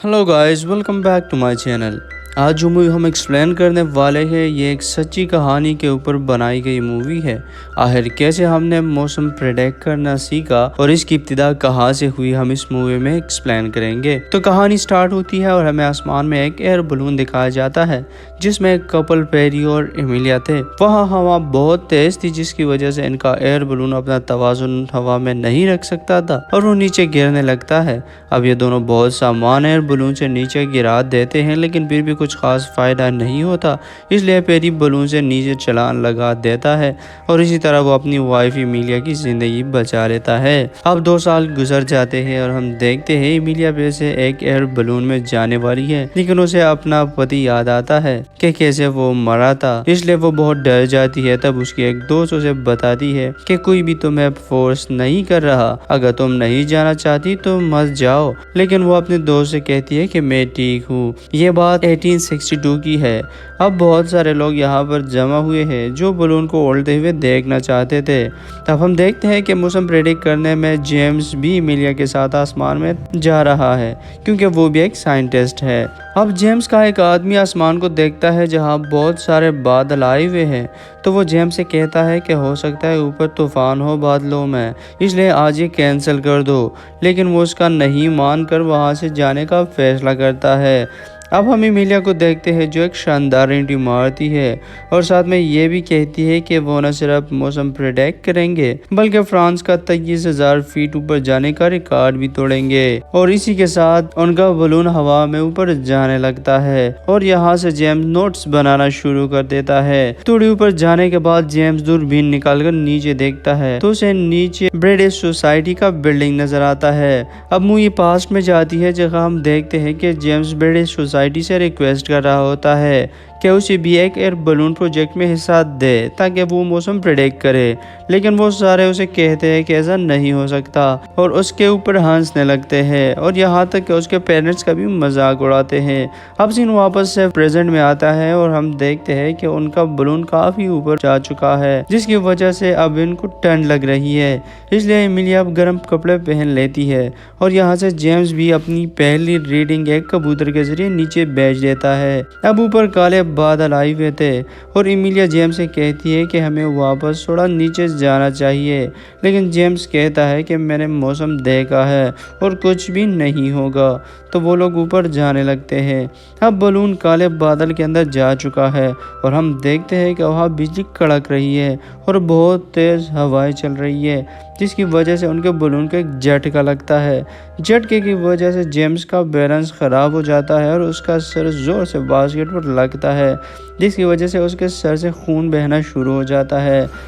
Hello guys, welcome back to my channel. आज जो movie हम एक्सप्लेन करने वाले हैं ये एक सच्ची कहानी के ऊपर बनाई गई मूवी है। आखिर कैसे हमने मौसम प्रेडिक्ट करना सीखा और इसकी इब्तिदा कहाँ से हुई हम इस मूवी में एक्सप्लेन करेंगे। तो कहानी स्टार्ट होती है और हमें आसमान में एक एयर बलून दिखाया जाता है जिसमें एक कपल पेरी और एमिलिया थे। वहाँ हवा बहुत तेज थी जिसकी वजह से इनका एयर बलून अपना तवाजुन हवा में नहीं रख सकता था और वो नीचे गिरने लगता है। अब ये दोनों बहुत सामान एयर बलून से नीचे गिरा देते हैं लेकिन फिर भी कुछ खास फायदा नहीं होता, इसलिए पेरी बलून से नीचे छलांग लगा देता है और इसी तरह वो अपनी वाइफ एमिलिया की जिंदगी बचा लेता है। अब 2 साल गुजर जाते हैं और हम देखते हैं एमिलिया फिर से एक एयर बलून में जाने वाली है, लेकिन उसे अपना पति याद आता है कि कैसे वो मरा था, इसलिए वो बहुत डर जाती है। तब उसकी एक दोस्त उसे बताती है कि कोई भी तुम्हें फोर्स नहीं कर रहा, अगर तुम नहीं जाना चाहती तो मत जाओ। लेकिन वो अपने दोस्त से कहती है कि मैं ठीक हूँ। ये बात 1862 की है। अब बहुत सारे लोग यहाँ पर जमा हुए हैं जो बलून को उड़ते हुए देखना चाहते थे। तब हम देखते हैं कि मौसम प्रेडिक्ट करने में जेम्स भी एमिलिया के साथ आसमान में जा रहा है क्योंकि वो भी एक साइंटिस्ट है। अब जेम्स का एक आदमी आसमान को देखता है जहाँ बहुत सारे बादल आए हुए हैं, तो वो जेम्स से कहता है कि हो सकता है ऊपर तूफान हो बादलों में, इसलिए आज ये कैंसिल कर दो। लेकिन वो उसका नहीं मानकर वहाँ से जाने का फैसला करता है। अब हम एमिलिया को देखते हैं जो एक शानदार ईंट मारती है और साथ में ये भी कहती है कि वो न सिर्फ मौसम प्रेडिक्ट करेंगे बल्कि फ्रांस का 23,000 फीट ऊपर जाने का रिकॉर्ड भी तोड़ेंगे। और इसी के साथ उनका बलून हवा में ऊपर जाने लगता है और यहाँ से जेम्स नोट्स बनाना शुरू कर देता है। थोड़ी ऊपर जाने के बाद जेम्स दूरबीन निकालकर नीचे देखता है तो उसे नीचे ब्रिटिश सोसाइटी का बिल्डिंग नजर आता है। अब मूवी पास्ट में जाती है जहाँ हम देखते हैं कि जेम्स ब्रिटिश सोसाइटी से रिक्वेस्ट कर रहा होता है कि उसे भी एक एयर बलून प्रोजेक्ट में हिस्सा दे ताकि वो मौसम प्रेडिक्ट करे, लेकिन वो सारे उसे कहते हैं कि ऐसा नहीं हो सकता और उसके ऊपर हंसने लगते हैं और यहाँ तक कि उसके पेरेंट्स का भी मजाक उड़ाते हैं। अब सीन वापस से प्रेजेंट में आता है और हम देखते हैं कि उनका बलून काफी ऊपर जा चुका है जिसकी वजह से अब इनको ठंड लग रही है, इसलिए एमिलिया अब गर्म कपड़े पहन लेती है और यहाँ से जेम्स भी अपनी पहली रीडिंग एक कबूतर के जरिए नीचे भेज देता है। अब ऊपर काले बादल आए हुए थे और एमिलिया जेम्स से कहती है कि हमें वापस थोड़ा नीचे जाना चाहिए, लेकिन जेम्स कहता है कि मैंने मौसम देखा है और कुछ भी नहीं होगा। तो वो लोग ऊपर जाने लगते हैं। अब बलून काले बादल के अंदर जा चुका है और हम देखते हैं कि वहाँ बिजली कड़क रही है और बहुत तेज हवाएं चल रही है जिसकी वजह से उनके बलून को एक झटका लगता है। झटके की वजह से जेम्स का बैलेंस खराब हो जाता है और उसका सर जोर से बास्केट पर लगता है जिसकी वजह से उसके सर से खून बहना शुरू हो जाता है। शांत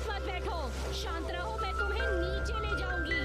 मत बैठो, शांत रहो, मैं तुम्हें नीचे ले जाऊंगी।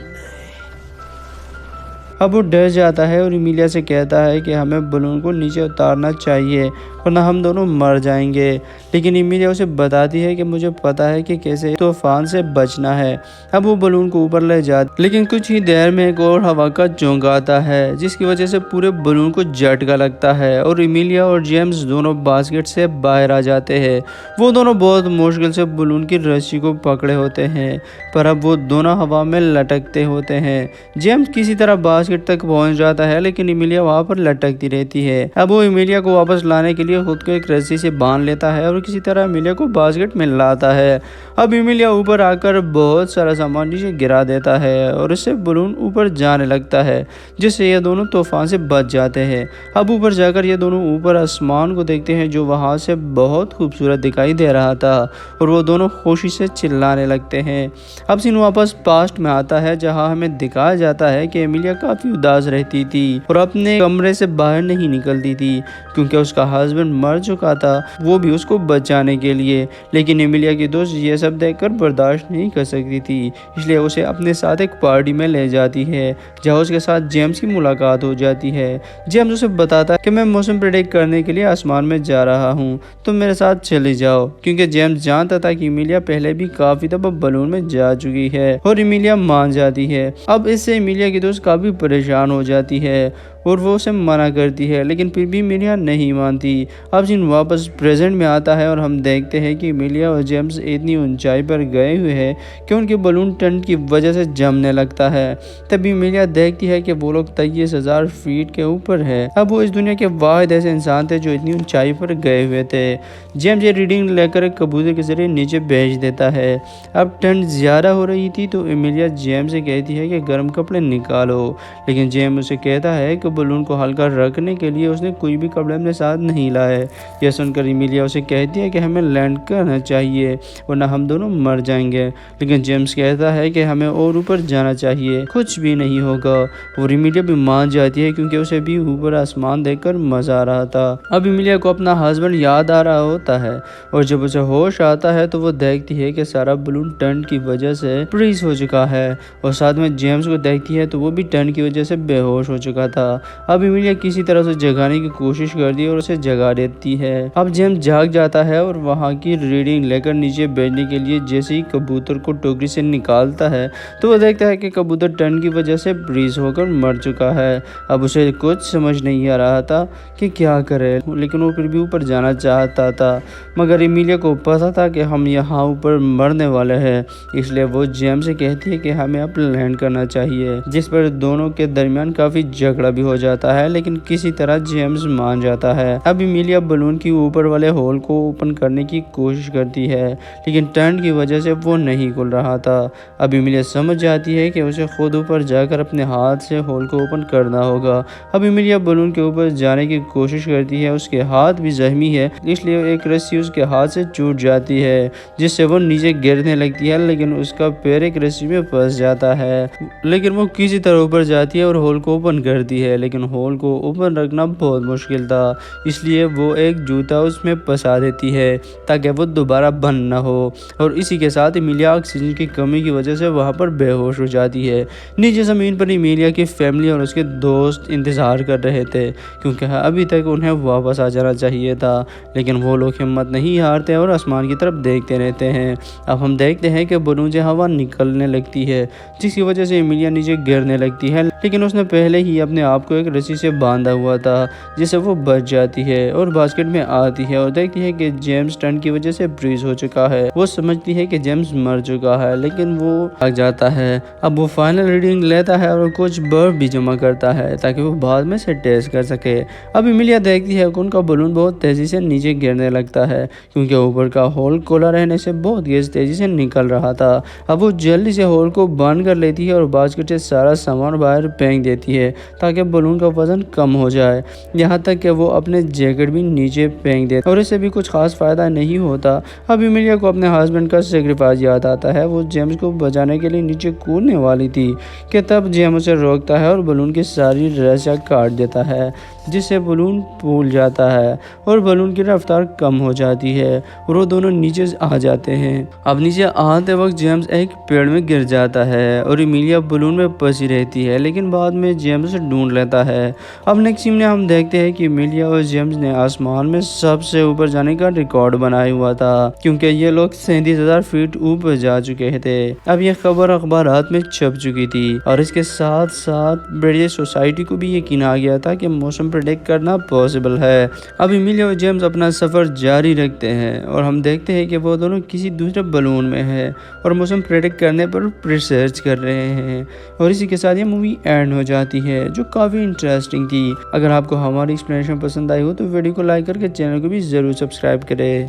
अब वो डर जाता है और एमिलिया से कहता है कि हमें बलून को नीचे उतारना चाहिए वरना हम दोनों मर जाएंगे, लेकिन एमिलिया उसे बताती है कि मुझे पता है कि कैसे तूफान से बचना है। अब वो बलून को ऊपर ले जाती, लेकिन कुछ ही देर में एक और हवा का झोंका आता है जिसकी वजह से पूरे बलून को झटका लगता है और एमिलिया और जेम्स दोनों बास्केट से बाहर आ जाते हैं। वो दोनों बहुत मुश्किल से बलून की रस्सी को पकड़े होते हैं पर अब वो दोनों हवा में लटकते होते हैं। जेम्स किसी तरह बास्केट तक पहुंच जाता है लेकिन एमिलिया वहां पर लटकती रहती है। अब वो एमिलिया को वापस लाने के लिए खुद को एक रस्सी से बांध लेता है और किसी तरह एमिलिया को बास्केट में लाता है। अब एमिलिया ऊपर आकर बहुत सारा सामान नीचे गिरा देता है और इससे बलून ऊपर जाने लगता है जिससे ये दोनों तूफान से बच जाते हैं। अब ऊपर जाकर ये दोनों ऊपर आसमान को देखते हैं जो वहां से बहुत खूबसूरत दिखाई दे रहा था और वो दोनों खुशी से चिल्लाने लगते हैं। अब सीन वापस पास्ट में आता है जहाँ हमें दिखाया जाता है कि एमिलिया काफी उदास रहती थी और अपने कमरे से बाहर नहीं निकलती थी क्योंकि उसका हस्बैंड मर चुका था, वो भी उसको बचाने के लिए। लेकिन एमिलिया की दोस्त ये सब देखकर बर्दाश्त नहीं कर सकती थी, इसलिए उसे अपने साथ एक पार्टी में ले जाती है जहाँ उसके साथ जेम्स की मुलाकात हो जाती है। जेम्स उसे बताता है कि मैं मौसम प्रेडिक्ट करने के लिए आसमान में जा रहा हूँ, तुम मेरे साथ चले जाओ, क्योंकि जेम्स जानता था कि एमिलिया पहले भी काफी दफा बलून में जा चुकी है और एमिलिया मान जाती है। अब इससे एमिलिया की दोस्त काफी परेशान हो जाती है اور وہ اسے منع کرتی ہے، لیکن پھر بھی ایمیلیا نہیں مانتی۔ اب سین واپس پریزنٹ میں آتا ہے اور ہم دیکھتے ہیں کہ ایمیلیا اور جیمز اتنی اونچائی پر گئے ہوئے ہیں کہ ان کے بلون ٹنٹ کی وجہ سے جمنے لگتا ہے۔ تبھی ایمیلیا دیکھتی ہے کہ وہ لوگ 23,000 فیٹ کے اوپر ہے۔ اب وہ اس دنیا کے واحد ایسے انسان تھے جو اتنی اونچائی پر گئے ہوئے تھے۔ جیمز یہ ریڈنگ لے کر ایک کبوتر کے ذریعے نیچے بھیج دیتا ہے۔ اب ٹھنڈ زیادہ ہو رہی تھی تو ایمیلیا جیمز سے کہتی ہے کہ گرم کپڑے نکالو، لیکن جیمز اسے کہتا ہے کہ بلون کو ہلکا رکھنے کے لیے اس نے کوئی بھی کپڑے اپنے ساتھ نہیں لائے۔ یہ سن کر ایمیلیا اسے کہتی ہے کہ ہمیں لینڈ کرنا چاہیے ورنہ ہم دونوں مر جائیں گے، لیکن جیمز کہتا ہے کہ ہمیں اور اوپر جانا چاہیے، کچھ بھی نہیں ہوگا، اور ایمیلیا بھی مان جاتی ہے کیونکہ اسے بھی اوپر آسمان دیکھ کر مزہ آ رہا تھا۔ اب ایمیلیا کو اپنا ہسبینڈ یاد آ رہا ہوتا ہے اور جب اسے ہوش آتا ہے تو وہ دیکھتی ہے کہ سارا بلون ٹنڈ کی وجہ سے فریز ہو چکا ہے، اور ساتھ میں جیمز کو دیکھتی ہے تو وہ بھی ٹنڈ کی وجہ سے بے ہوش ہو چکا تھا۔ اب ایمیلیا کسی طرح سے جگانے کی کوشش کرتی ہے اور اسے جگا دیتی ہے۔ اب جیمز جاگ جاتا ہے اور وہاں کی ریڈنگ لے کر نیچے بھیجنے کے لیے جیسے ہی کبوتر کو ٹوکری سے نکالتا ہے تو وہ دیکھتا ہے کہ کبوتر ٹنڈ کی وجہ سے فریز ہو کر مر چکا ہے۔ اب اسے کچھ سمجھ نہیں آ رہا تھا کہ کیا کرے، لیکن وہ پھر بھی اوپر جانا چاہتا تھا، مگر ایمیلیا کو پتا تھا کہ ہم یہاں اوپر مرنے والے ہیں، اس لیے وہ جیمز سے کہتی ہے کہ ہمیں اب لینڈ کرنا چاہیے، جس پر دونوں کے درمیان کافی جھگڑا بھی ہو جاتا ہے، لیکن کسی طرح جیمز مان جاتا ہے۔ اب ایمیلیا بلون کی اوپر والے ہول کو اوپن کرنے کی کوشش کرتی ہے، لیکن ٹنڈ کی وجہ سے وہ نہیں کھل رہا تھا۔ اب ایمیلیا سمجھ جاتی ہے کہ اسے خود اوپر جا کر اپنے ہاتھ سے ہول کو اوپن کرنا ہوگا۔ اب ایمیلیا بلون کے اوپر جانے کی کوشش کرتی ہے، اس کے ہاتھ بھی زخمی ہے، اس لیے ایک رسی اس کے ہاتھ سے ٹوٹ جاتی ہے جس سے وہ نیچے گرنے لگتی ہے، لیکن اس کا پیر ایک رسی میں پھنس جاتا ہے، لیکن وہ کسی طرح اوپر جاتی ہے اور ہول کو اوپن کرتی ہے، لیکن ہول کو اوپن رکھنا بہت مشکل تھا، اس لیے وہ ایک جوتا اس میں پھنسا دیتی ہے تاکہ وہ دوبارہ بند نہ ہو، اور اسی کے ساتھ ایمیلیا آکسیجن کی کمی کی وجہ سے وہاں پر بے ہوش ہو جاتی ہے۔ نیچے زمین پر ایمیلیا کی فیملی اور اس کے دوست انتظار کر رہے تھے کیونکہ ابھی تک انہیں واپس آ جانا چاہیے تھا، لیکن وہ لوگ ہمت نہیں ہارتے اور آسمان کی طرف دیکھتے رہتے ہیں۔ اب ہم دیکھتے ہیں کہ بلون سے ہوا نکلنے لگتی ہے جس کی وجہ سے ایمیلیا نیچے گرنے لگتی ہے، لیکن اس نے پہلے ہی اپنے آپ کو ایک رسی سے باندھا ہوا تھا جس سے وہ بچ جاتی ہے اور باسکٹ میں آتی ہے اور دیکھتی ہے کہ جیمز ٹنڈ کی وجہ سے فریز ہو چکا ہے۔ وہ سمجھتی ہے کہ جیمز مر چکا ہے، لیکن وہ آگ جاتا ہے۔ اب وہ فائنل ریڈنگ لیتا ہے اور کچھ برف بھی جمع کرتا ہے تاکہ وہ بعد میں سے ٹیسٹ کر سکے۔ اب ایمیلیا دیکھتی ہے کہ ان کا بلون بہت تیزی سے نیچے گرنے لگتا ہے کیونکہ اوپر کا ہول کھلا رہنے سے بہت گیس تیزی سے نکل رہا تھا۔ اب وہ جلدی سے ہول کو بند کر لیتی ہے اور باسکٹ سے سارا سامان باہر پھینک دیتی ہے تاکہ بلون کا وزن کم ہو جائے، یہاں تک کہ وہ اپنے جیکٹ بھی نیچے پھینک دیتی ہے اور اس سے بھی کچھ خاص فائدہ نہیں ہوتا۔ اب ایمیلیا کو اپنے ہسبینڈ کا سیکریفائس یاد آتا ہے، وہ جیمز کو بچانے کے لیے نیچے کودنے والی تھی کہ تب جیمز اسے روکتا ہے اور بلون کی ساری رسیاں کاٹ دیتا ہے جس سے بلون پھول جاتا ہے اور بلون کی رفتار کم ہو جاتی ہے اور وہ دونوں نیچے آ جاتے ہیں۔ اب نیچے آتے وقت جیمز ایک پیڑ میں گر جاتا ہے اور ایمیلیا بلون میں پھنسی رہتی ہے، لیکن بعد میں جیمز ڈھونڈ لیتا ہے۔ اب نیکسٹ سین میں ہم دیکھتے ہیں کہ ایمیلیا اور جیمز نے آسمان میں سب سے اوپر جانے کا ریکارڈ بنایا ہوا تھا کیونکہ یہ لوگ 37,000 فیٹ اوپر جا چکے تھے۔ اب یہ خبر اخبارات میں چھپ چکی تھی اور اس کے ساتھ ساتھ برٹش سوسائٹی کو بھی یقین آ گیا تھا کہ موسم پریڈکٹ کرنا پاسبل ہے۔ اب ایمیلیا اور جیمز اپنا سفر جاری رکھتے ہیں اور ہم دیکھتے ہیں کہ وہ دونوں کسی دوسرے بلون میں ہیں اور موسم پریڈکٹ کرنے پر ریسرچ کر رہے ہیں، اور اسی کے ساتھ یہ مووی اینڈ ہو جاتی ہے جو کافی انٹرسٹنگ تھی۔ اگر آپ کو ہماری ایکسپلینیشن پسند آئی ہو تو ویڈیو کو لائک کر کے چینل کو بھی ضرور سبسکرائب کریں۔